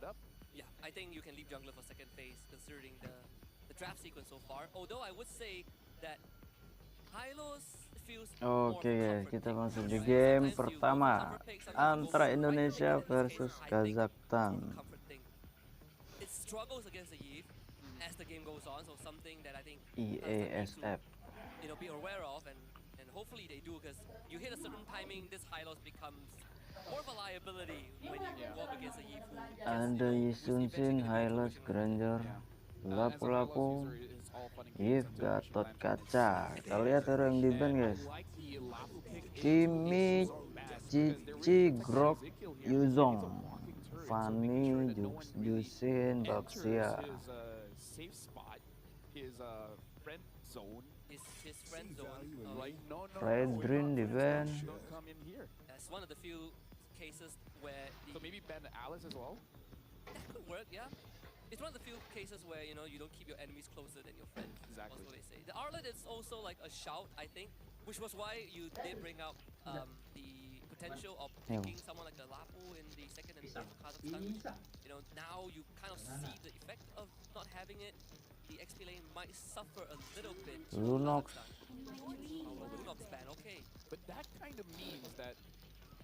setup. Yeah, I think you can leave jungler for second phase considering the draft sequence so far. Although I would say that Hylos feels more of Oke a guys, comfort kita pick, masuk di right? game Sometimes you go for pertama cover pick, sometimes you go for antara the right pick, Indonesia and in this case, versus I think more of a Kazakhstan. comfort thing. It struggles against the Eve as the game goes on, so something that I think Kazakhstan need to Iesf. be aware of, and hopefully they do, because you hit a certain timing, this high loss becomes more of a liability when you go up against a Eve who gets, Anda who's eventually Yisunsin, going to be into Hylos, vision limited. Granger, Yeah. As a Hylos Lapu-Lapu, user, it's all fun and games Iesf, until Vision Gatot, Lantern is Kaca. Kita lihat triggered. hero yang di ban And I guys. like the Lapu pick into a Kimi, Suzong mask because they're really Cici, protecting Grok, Ezekiel here because Yuzong, it's a walking turret, so making sure Fanny, that no one really Jusin, enters Baxia, his safe spot, his friend zone. His friend zone, Like no, Fredrin di ban. don't come in here. that's one of the few cases where So maybe ban Alice as well. that could work, yeah. It's one of the few cases where, you don't keep your enemies closer than your friends. Exactly. That's what they say. The Arlet is also like a shout, I think, which was why you did bring up the potential of picking someone like the Lapu in the second and third for Kazakhstan, which, now you kind of see the effect of not having it. The XP lane might suffer a little bit. Lunox. Lunox ban, okay. But that kind of means that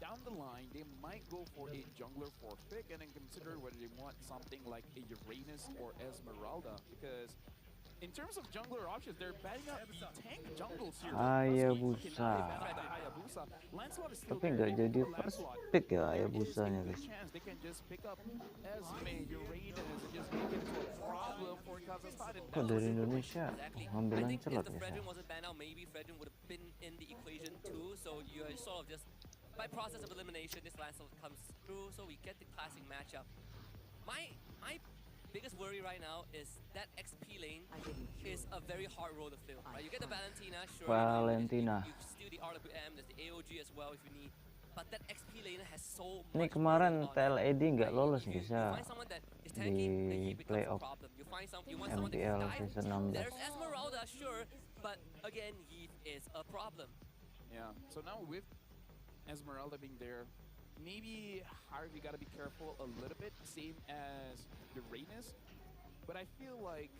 down the line, they might go for a jungler for pick and then consider whether they want something like a Uranus or Esmeralda. Because in terms of jungler options, they're batting up the tank jungles here. Hayabusa. Hayabusa. Lancelot is still Tapi there. nggak They jadi go for first Lancelot. pick ya There is a Hayabusanya good guys. chance they can just pick up Esme, Uranus, and just make it into a problem for Kazakhstan. And Kok that's dari the Indonesia Exactly. ngambil I think if Lancelot the guys ya. Fredrin wasn't banned out, maybe Fredrin would have been in the equation too. So you're sort of just, by process of elimination, this Lancelot comes through, so we get the classic matchup. My biggest worry right now is that XP lane is a very hard role to fill, right? You get the Valentina, sure. Valentina. You steal the RWM, there's the AOG as well if you need. But that XP lane has so Ini much kemarin burden on it, TLED nggak right? lolos You guys ya find someone that is tanky, the di heat becomes a playoff problem. You want someone that MPL can dive. season 16. There's Esmeralda, sure, but again, heat is a problem. Yeah, so now with Esmeralda being there, maybe Harvey gotta be careful a little bit, same as Uranus. But I feel like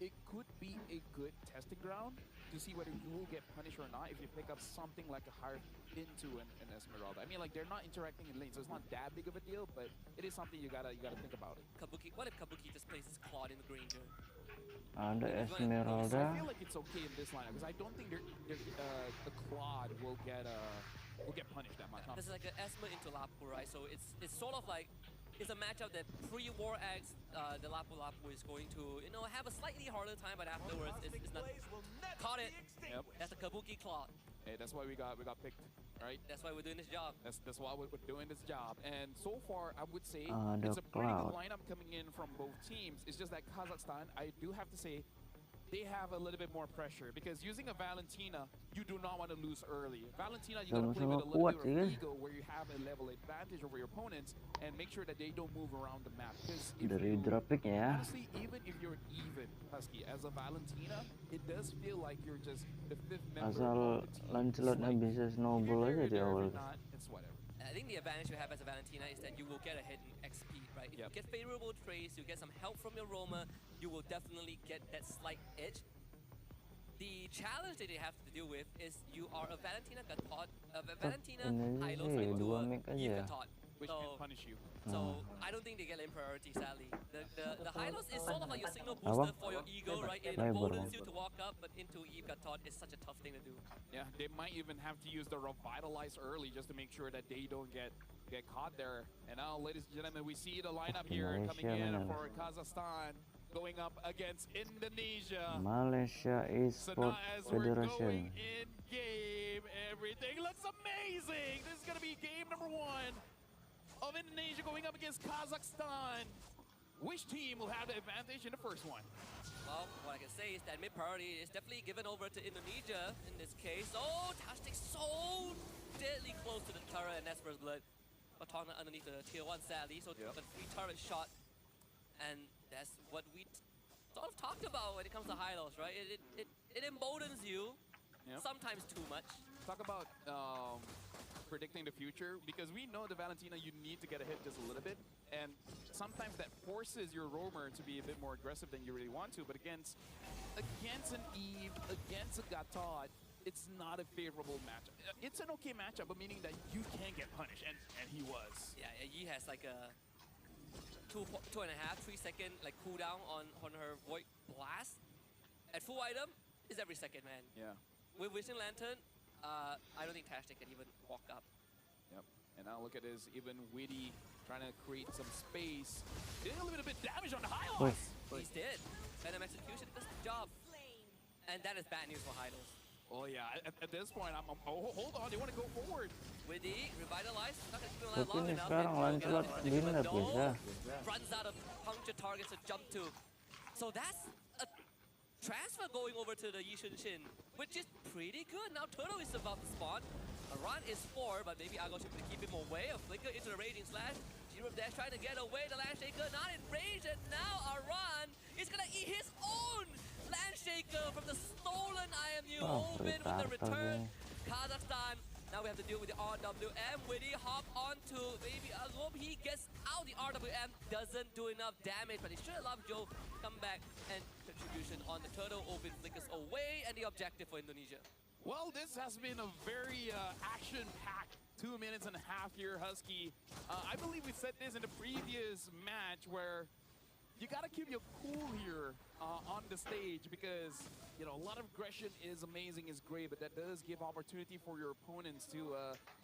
it could be a good testing ground to see whether you will get punished or not if you pick up something like a Harvey into an Esmeralda. I mean, like, they're not interacting in lane, so it's not that big of a deal, but it is something you gotta think about it. Kabuki, what if Kabuki just places Claude in the Granger? Ada I Esmeralda. feel like it's okay in this lineup because I don't think the Claude will get punished that much. This is like an Esmer into Lapu, right? So it's sort of like, it's a matchup that pre-War X, the Lapu is going to, have a slightly harder time, but afterwards it's not. Caught it. Yep. That's a Kabuki Claude. Hey, that's why we got picked, right? That's why we're doing this job. That's why we're doing this job. And so far, I would say The it's a pretty good Cloud. lineup coming in from both teams. It's just that Kazakhstan, I do have to say, they have a little bit more pressure because using a Valentina, you do not want to lose early. Valentina, you gotta play with a little bit of ego where you have a level advantage over your opponents and make sure that they don't move around the map. Because Dari drop pick ya. honestly, even if you're even, Husky, as a Valentina, it does feel like you're just the fifth member Asal of the team. Lancelotnya bisa snowball aja di awal. If not, it's whatever. I think the advantage you have as a Valentina is that you will get a hit in XP, right? If you get favorable trades, you get some help from your Roma, you will definitely get that slight edge. The challenge that you have to deal with is you are a Valentina Gatot, a Valentina Hylos right to a Eve Gatot. Which can punish you. So I don't think they get lane priority, sadly. The Hylos is sort of like your signal booster for your ego, right? It emboldens you to walk up, but into Eve Gatot is such a tough thing to do. Yeah, they might even have to use the Revitalize early just to make sure that they don't get caught there. And now, ladies and gentlemen, we see the lineup here coming in for Kazakhstan going up against Indonesia. Malaysia So Esports now as we're Federation. going in game, everything looks amazing. This is going to be game number 1 of Indonesia going up against Kazakhstan. Which team will have the advantage in the first one? Well, what I can say is that mid priority is definitely given over to Indonesia in this case. Oh, Tastic so deadly close to the turret, and that's first blood. Batona underneath the tier 1 sadly, so the free turret shot. And that's what we sort of talked about when it comes to Hylos, right? It emboldens you, sometimes too much. Talk about predicting the future, because we know the Valentina, you need to get a hit just a little bit, and sometimes that forces your roamer to be a bit more aggressive than you really want to. But against an Eve, against a Gatot, it's not a favorable matchup. It's an okay matchup, but meaning that you can get punished, and he was. Yeah, Yi has like a 2.5, 3 second like cooldown on her Void Blast. At full item is every second, man. Yeah. With Vision Lantern, I don't think Tastic can even walk up. Yep. And now look at this, even Witty trying to create some space. Did a little bit of damage on the Hylos. He's dead. Venom Execution does the job. And that is bad news for Hylos. Oh yeah, at this point, hold on, they want to go forward. Witty, Revitalize, not going to keep him Tapi long ini enough. sekarang Lancelot dinner bisa. Runs out of puncture targets to jump to. So that's a transfer going over to the Yishin, which is pretty good. Now Turtle is about to spawn. Aran is 4, but maybe Argo should keep him away. A flicker into the Raging Slash. Zero Dash trying to get away. The Landshaker not in range, and now Aran is gonna eat his own Landshaker from the stolen IMU. Open with the return. Kazakhstan. Now we have to deal with the RWM. Witty hop onto maybe Agom. He gets out. The RWM doesn't do enough damage, but he should allow Joe come back and contribution on the Turtle. Open flickers away, and the objective for Indonesia. Well, this has been a very action-packed 2.5 minutes here, Husky. I believe we said this in the previous match where you gotta keep your cool here on the stage because, you know, a lot of aggression is amazing, is great, but that does give opportunity for your opponents to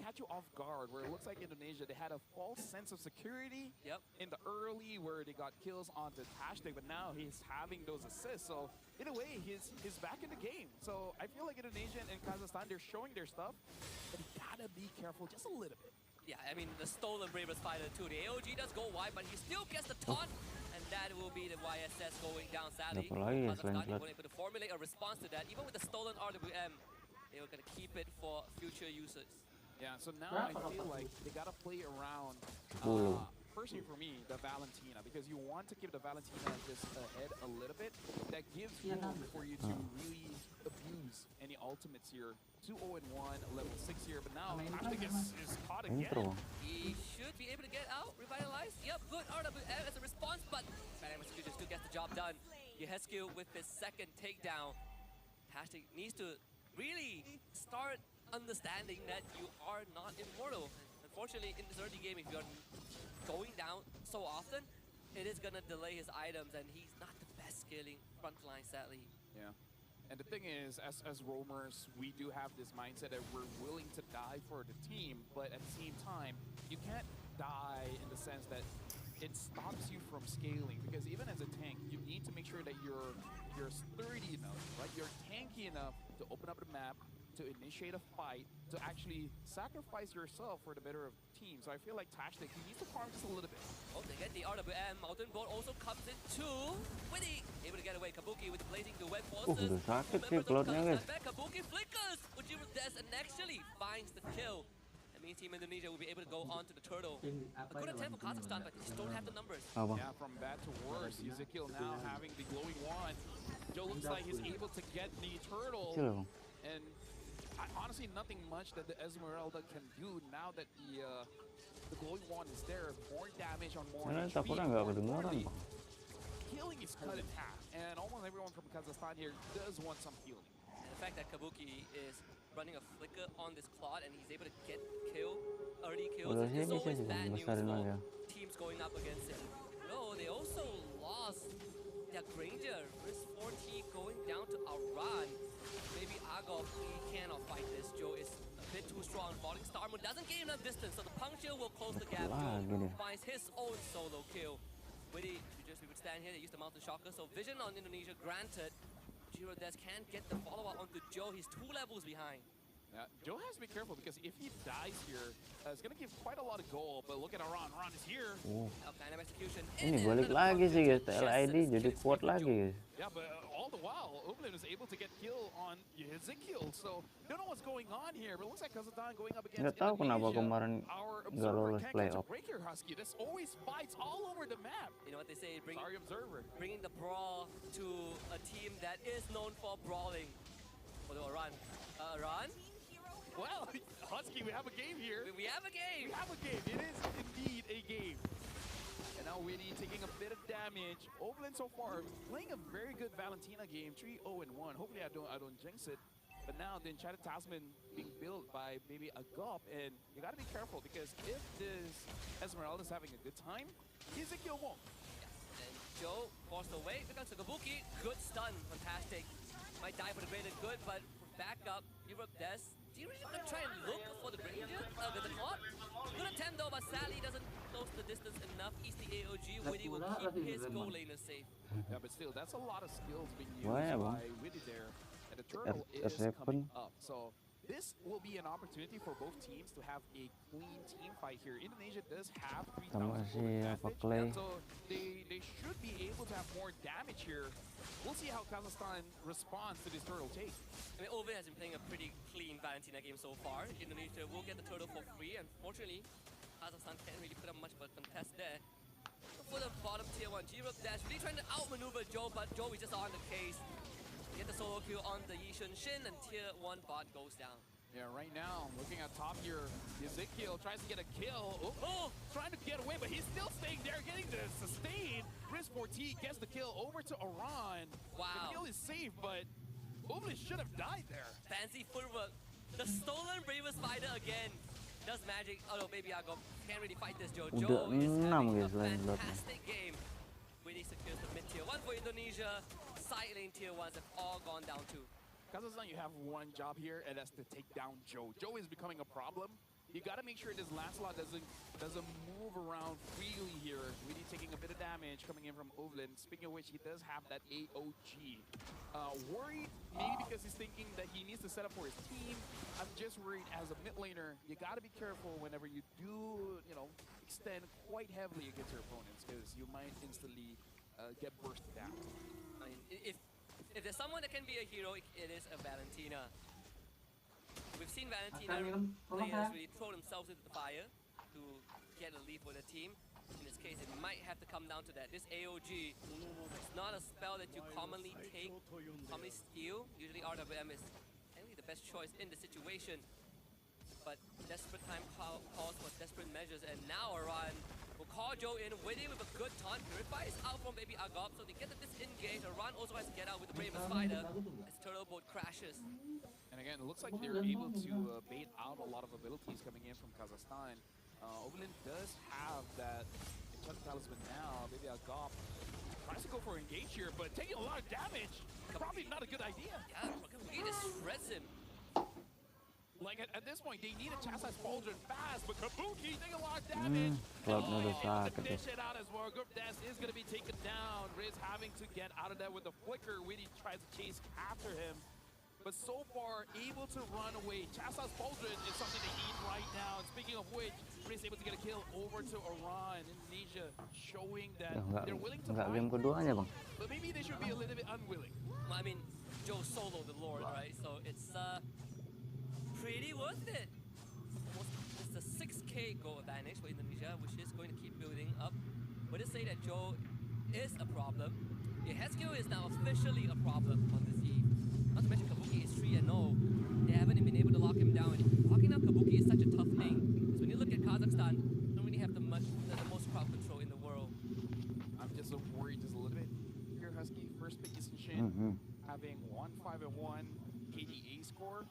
catch you off guard, where it looks like Indonesia, they had a false sense of security in the early where they got kills onto Tastic, but now he's having those assists. So in a way, he's back in the game. So I feel like Indonesia and Kazakhstan, they're showing their stuff, but you gotta be careful just a little bit. Yeah, I mean, the stolen Bravest Fighter too. The AOG does go wide, but he still gets the taunt. And that will be the YSS going down, sadly. Kazakhstan weren't able to formulate a response to that. Even with the stolen RWM, they were going to keep it for future users. Yeah, so now I feel like they got to play around, personally for me, the Valentina, because you want to give the Valentina just ahead a little bit. That gives room for you to really abuse any ultimates here. 2-0-1, level 6 here, but now Tastic is caught again. He should be able to get out, revitalize. Yep, good RWM as a response, but Bad Execution still gets the job done. Yehescu with his second takedown. Tastic needs to really start understanding that you are not immortal. Unfortunately, in this early game, if you're going down so often, it is going to delay his items, and he's not the best scaling frontline, sadly. Yeah. And the thing is, as roamers, we do have this mindset that we're willing to die for the team, but at the same time, you can't die in the sense that it stops you from scaling, because even as a tank, you need to make sure that you're sturdy enough, right? You're tanky enough to open up the map, to initiate a fight, to actually sacrifice yourself for the better of the team. So I feel like Tastic, he needs to farm just a little bit. Oh, they get the RWM. Mountain Bolt also comes in too. Witty able to get away. Kabuki with blazing the web forces. Udah sakit sih plotnya guys. Kabuki flickers. Ujiro Des and actually finds the kill. That means Team Indonesia will be able to go on to the Turtle. A good attempt for Kazakhstan, but they just don't have the numbers. Yeah, from bad to worse. Ezekiel now having the glowing wand. Joe looks like he's able to get the Turtle. And honestly, nothing much that the Esmeralda can do now that the glowing wand is there. More damage on more HP. Healing is cut in half, and almost everyone from Kazakhstan here does want some healing. And the fact that Kabuki is running a flicker on this Claude and he's able to get early kills, is always bad news for teams going up against him. No, they also lost their Granger. Risk 40 going down to Aran. Maybe Agov, he cannot fight this. Joe is a bit too strong. Falling Star Moon doesn't gain enough distance, so the puncture will close the gap. Joe finds his own solo kill. Witty, we would stand here, they use the Mountain Shocker, so vision on Indonesia granted. Giro Des can't get the follow-up onto Joe, he's 2 levels behind. Yeah, Joe has to be careful because if he dies here, it's going to give quite a lot of gold. But look at Aran, Aran is here. Dynamic execution. Ini balik lagi sih guys, TLID jadi kuat lagi guys. Yeah, but all the while, Oblin is able to get kill on Ezekiel. So, don't know what's going on here, but it looks like Kazakhstan going up against Nggak tahu kenapa kemarin nggak lolos playoff. Husky. There's always fights all over the map. You know what they say, Sorry, Observer. Bringing the brawl to a team that is known for brawling. Although Aran, Well, Husky, we have a game here. We have a game. We have a game. It is indeed a game. And now Witty damage. Oberlin so far playing a very good Valentina game, 3-0-1. Hopefully I don't jinx it. But now the Enchanted Talisman being built by maybe a Gop, and you gotta be careful because if this Esmeralda is having a good time, Ezekiel won't. Yes, and Joe forced away. Here comes the Kabuki. Good stun, fantastic. Might die for the greater good, but back up. Europe Des. Do you really want to try and look for the Ranger? The clock? Good attempt though, but sadly doesn't close the distance enough. East the AOG. Witty will keep his goal laner safe. Yeah, but still, that's a lot of skills being used by Witty there. And the turtle is coming up. So this will be an opportunity for both teams to have a clean team fight here. Indonesia does have 3,000 advantage, so they should be able to have more damage here. We'll see how Kazakhstan responds to this turtle take. I mean, Ovid has been playing a pretty clean Valentina game so far. Indonesia will get the turtle for free. Unfortunately, Kazakhstan can't really put up much of a contest there. For the bottom tier 1, G-Rook Dash really trying to outmaneuver Joe, but Joe is just on the case. Get the solo kill on the Yishun Shin, and tier 1 bot goes down. Yeah, right now, looking at top here, Ezekiel tries to get a kill. Trying to get away, but he's still staying there, getting the sustain. Risk 4T gets the kill over to Iran. Wow. The kill is safe, but Oblin should have died there. Fancy footwork. The stolen Bravest Spider again. Does magic. Oh no, baby Argo can't really fight this Joe. Joe is having a fantastic game. Really secures the mid tier 1 for Indonesia. Side lane tier 1s have all gone down too. Kazakhstan, you have one job here, and that's to take down Joe. Joe is becoming a problem. You gotta make sure this Lancelot doesn't move around freely here. Really taking a bit of damage coming in from Oblin. Speaking of which, he does have that AOG. Worried maybe because he's thinking that he needs to set up for his team. I'm just worried as a mid laner, you gotta be careful whenever you do, extend quite heavily against your opponents, because you might instantly get bursted down. I mean, if there's someone that can be a hero, it is a Valentina. We've seen Valentina players really throw themselves into the fire to get a lead for the team. In this case, it might have to come down to that. This AOG is not a spell that you commonly take, commonly steal. Usually RWM is only the best choice in the situation. But desperate time calls for desperate measures, and now Iran will call Joe in, waiting with a good taunt. Purify is out from baby Agop, so they get the disengage. Iran also has to get out with the Bravest Spider as Turtle Boat crashes. And again, it looks like they're able to bait out a lot of abilities coming in from Kazakhstan. Oberlin does have that Enchanted Talisman now. Maybe Agop tries to go for engage here, but taking a lot of damage. Probably not a good idea. Yeah, he just shreds him. Like at this point, they need a Chastise Pauldron fast, but Kabuki taking a lot of damage. Dish it out as well. Group Dash is going to be taken down. Riz having to get out of that with the flicker. Witty tries to chase after him, but so far able to run away. Chastise Pauldron is something they need right now. And speaking of which, Riz able to get a kill over to Iran. Indonesia showing that they're willing to fight, but maybe they should be a little bit unwilling. I mean, Joe solo the Lord, right? So it's pretty worth it. It's a 6k goal advantage for Indonesia, which is going to keep building up. But to say that Joe is a problem, Heskio is now officially a problem on this eve. Not to mention Kabuki is 3-0. They haven't been able to lock him down. Locking out Kabuki is such a tough thing, because when you look at Kazakhstan, they don't really have the most crowd control in the world. I'm just worried just a little bit. Here, Husky, first pick is Shin, having 1-5-1 KDA score.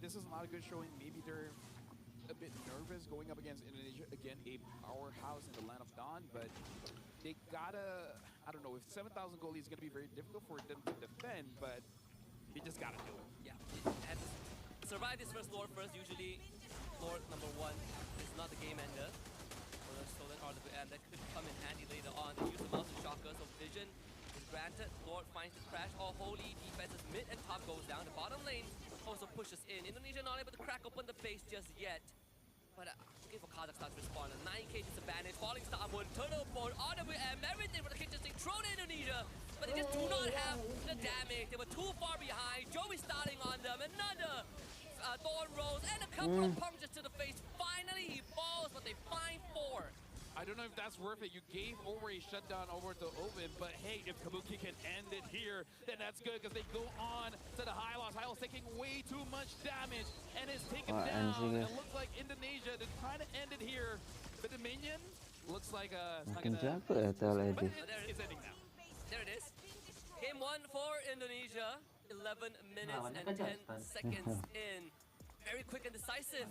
This is not a good showing. Maybe they're a bit nervous going up against Indonesia. Again, a powerhouse in the land of Dawn, but they gotta, I don't know, if 7,000 goalie is going to be very difficult for them to defend, but they just gotta do it. Yeah, and survive this first Lord first. Usually, Lord number 1 is not the game ender. Or the stolen RWM that could come in handy later on. They use the mouse and shocker, so vision is granted. Lord finds the crash. All holy defenses mid and top goes down. The bottom lane also pushes in. Indonesia not able to crack open the base just yet. But looking for Kazakhstan to respond. A 9k disadvantage. Falling Starboard, Turtle Boat, RWM, everything for the kitchen sink thrown in Indonesia. But they just do not have the damage. They were too far behind. Joey starting on them. Another Thorn Rose and a couple of punches to the face. Finally he falls, but they find 4. I don't know if that's worth it. You gave over a shutdown over to Ovid, but hey, if Kabuki can end it here, then that's good, because they go on to the Hylos. Hylos taking way too much damage and is taken down. And it looks like Indonesia, they're trying to end it here. But the minion Looks like it's not Makin gonna. capek ya But TLED. it's ending now. There it is. Game 1 for Indonesia. 11 minutes Lawannya and 10 Kazakhstan. seconds in. Very quick and decisive.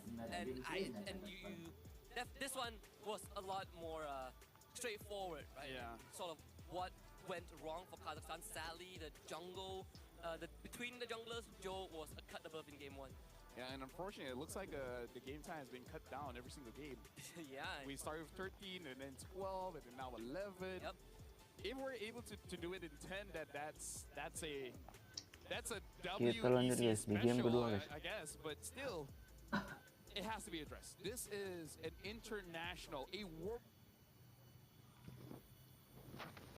This one was a lot more straightforward, right? Yeah. Sort of what went wrong for Kazakhstan. Sadly, the jungle, between the junglers, Joe was a cut above in game 1. Yeah, and unfortunately, it looks like the game time has been cut down every single game. Yeah. We started with 13, and then 12, and then now 11. Yep. If we're able to do it in 10, that's a Kita lanjut WEC guys di game special, kedua guys. I guess, but still, it has to be addressed. This is an international, a world